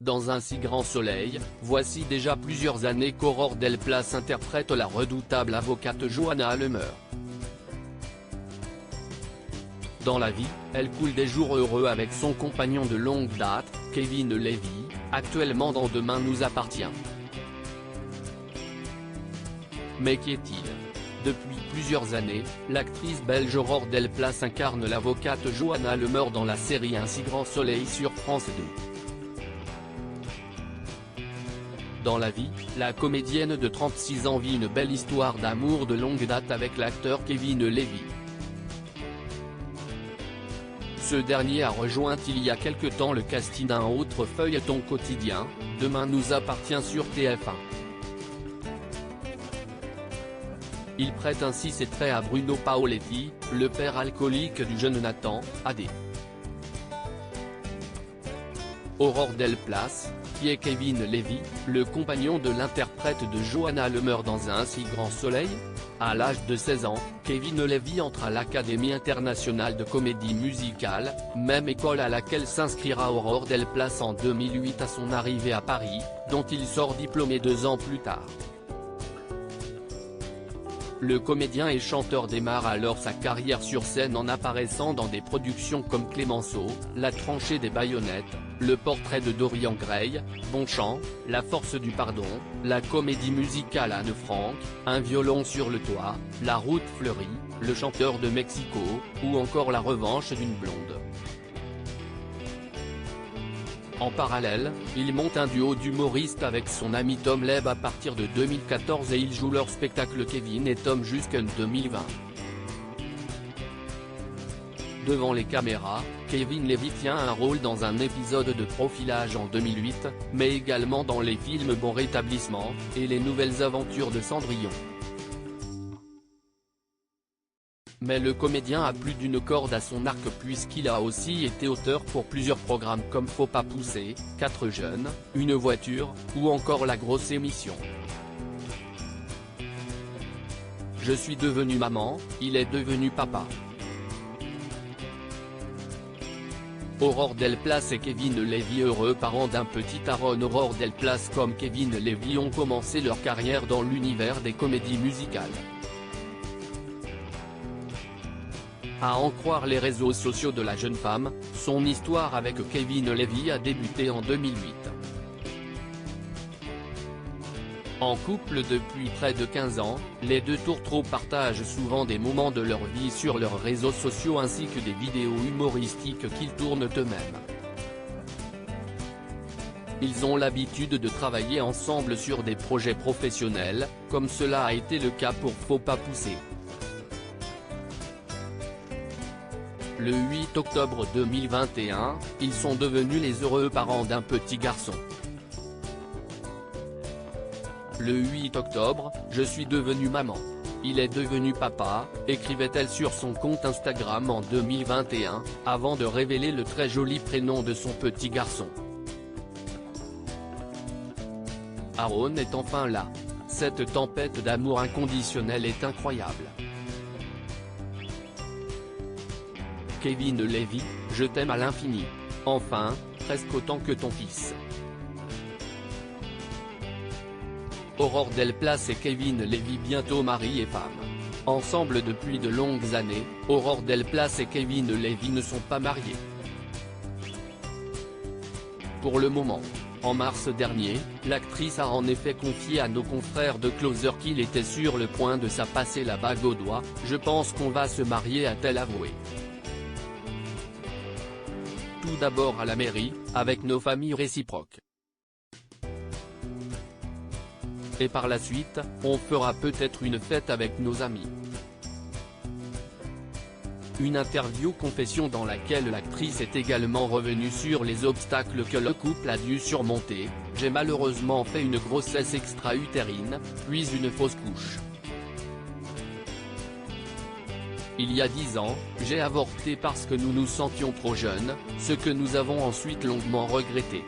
Dans un si grand soleil, voici déjà plusieurs années qu'Aurore Delplace interprète la redoutable avocate Johanna Allemer. Dans la vie, elle coule des jours heureux avec son compagnon de longue date, Kevin Levy, actuellement dans Demain nous appartient. Mais qu'y est-il? Depuis plusieurs années, l'actrice belge Aurore Delplace incarne l'avocate Johanna Allemer dans la série Un si grand soleil sur France 2. Dans la vie, la comédienne de 36 ans vit une belle histoire d'amour de longue date avec l'acteur Kevin Levy. Ce dernier a rejoint il y a quelque temps le casting d'un autre feuilleton quotidien, Demain nous appartient sur TF1. Il prête ainsi ses traits à Bruno Paoletti, le père alcoolique du jeune Nathan, AD. Aurore Delplace, qui est Kevin Levy, le compagnon de l'interprète de Johanna Allemer dans Un si grand soleil. À l'âge de 16 ans, Kevin Levy entre à l'Académie internationale de comédie musicale, même école à laquelle s'inscrira Aurore Delplace en 2008 à son arrivée à Paris, dont il sort diplômé 2 ans plus tard. Le comédien et chanteur démarre alors sa carrière sur scène en apparaissant dans des productions comme Clémenceau, La tranchée des baïonnettes, Le portrait de Dorian Gray, Bonchamp, La force du pardon, la comédie musicale Anne Frank, Un violon sur le toit, La route fleurie, Le chanteur de Mexico, ou encore La revanche d'une blonde. En parallèle, il monte un duo d'humoristes avec son ami Tom Leb à partir de 2014 et ils jouent leur spectacle Kevin et Tom jusqu'en 2020. Devant les caméras, Kevin Levy tient un rôle dans un épisode de Profilage en 2008, mais également dans les films Bon rétablissement, et Les nouvelles aventures de Cendrillon. Mais le comédien a plus d'une corde à son arc puisqu'il a aussi été auteur pour plusieurs programmes comme Faut pas pousser, 4 jeunes, Une voiture, ou encore La grosse émission. Je suis devenu maman, il est devenu papa. Aurore Delplace et Kevin Levy, heureux parents d'un petit Aaron. Aurore Delplace comme Kevin Levy ont commencé leur carrière dans l'univers des comédies musicales. À en croire les réseaux sociaux de la jeune femme, son histoire avec Kevin Levy a débuté en 2008. En couple depuis près de 15 ans, les deux tourtereaux partagent souvent des moments de leur vie sur leurs réseaux sociaux ainsi que des vidéos humoristiques qu'ils tournent eux-mêmes. Ils ont l'habitude de travailler ensemble sur des projets professionnels, comme cela a été le cas pour Faut pas pousser. Le 8 octobre 2021, ils sont devenus les heureux parents d'un petit garçon. Le 8 octobre, je suis devenue maman. Il est devenu papa, écrivait-elle sur son compte Instagram en 2021, avant de révéler le très joli prénom de son petit garçon. Aaron est enfin là. Cette tempête d'amour inconditionnel est incroyable. Kevin Levy, je t'aime à l'infini. Enfin, presque autant que ton fils. Aurore Delplace et Kevin Levy bientôt mari et femme. Ensemble depuis de longues années, Aurore Delplace et Kevin Levy ne sont pas mariés. Pour le moment. En mars dernier, l'actrice a en effet confié à nos confrères de Closer qu'il était sur le point de se passer la bague au doigt. Je pense qu'on va se marier, a-t-elle avoué. Tout d'abord à la mairie, avec nos familles réciproques. Et par la suite, on fera peut-être une fête avec nos amis. Une interview confession dans laquelle l'actrice est également revenue sur les obstacles que le couple a dû surmonter. J'ai malheureusement fait une grossesse extra-utérine, puis une fausse couche. Il y a 10 ans, j'ai avorté parce que nous nous sentions trop jeunes, ce que nous avons ensuite longuement regretté.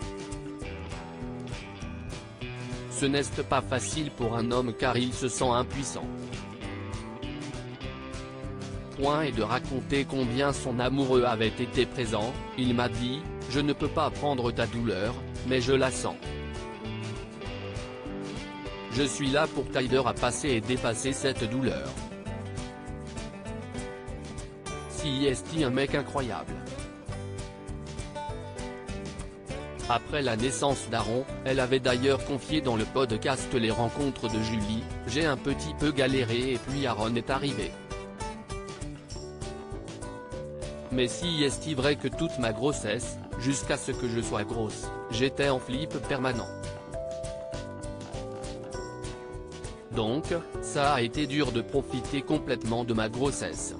Ce n'est pas facile pour un homme car il se sent impuissant. Point et de raconter combien son amoureux avait été présent, il m'a dit, je ne peux pas prendre ta douleur, mais je la sens. Je suis là pour t'aider à passer et dépasser cette douleur. Si est un mec incroyable. Après la naissance d'Aaron, elle avait d'ailleurs confié dans le podcast Les Rencontres de Julie, « J'ai un petit peu galéré et puis Aaron est arrivé. Mais si est vrai que toute ma grossesse, jusqu'à ce que je sois grosse, j'étais en flip permanent. Donc, ça a été dur de profiter complètement de ma grossesse.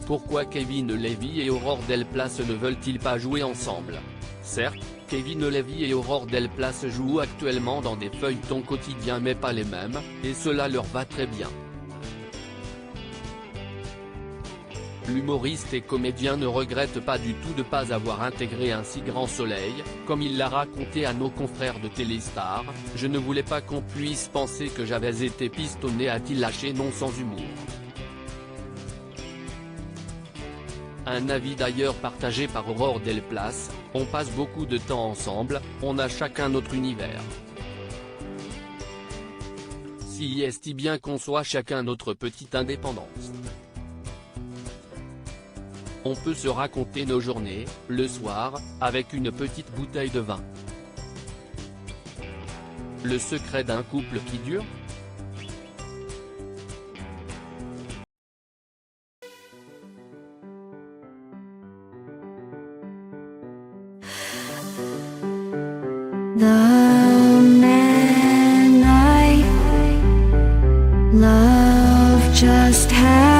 Pourquoi Kevin Levy et Aurore Delplace ne veulent-ils pas jouer ensemble? Certes, Kevin Levy et Aurore Delplace jouent actuellement dans des feuilletons quotidiens mais pas les mêmes, et cela leur va très bien. L'humoriste et comédien ne regrette pas du tout de ne pas avoir intégré un si grand soleil, comme il l'a raconté à nos confrères de Téléstar, « Je ne voulais pas qu'on puisse penser que j'avais été pistonné », a-t-il lâché non sans humour. Un avis d'ailleurs partagé par Aurore Delplace, « On passe beaucoup de temps ensemble, on a chacun notre univers. Si est bien qu'on soit chacun notre petite indépendance. On peut se raconter nos journées, le soir, avec une petite bouteille de vin. Le secret d'un couple qui dure ? The man I love just had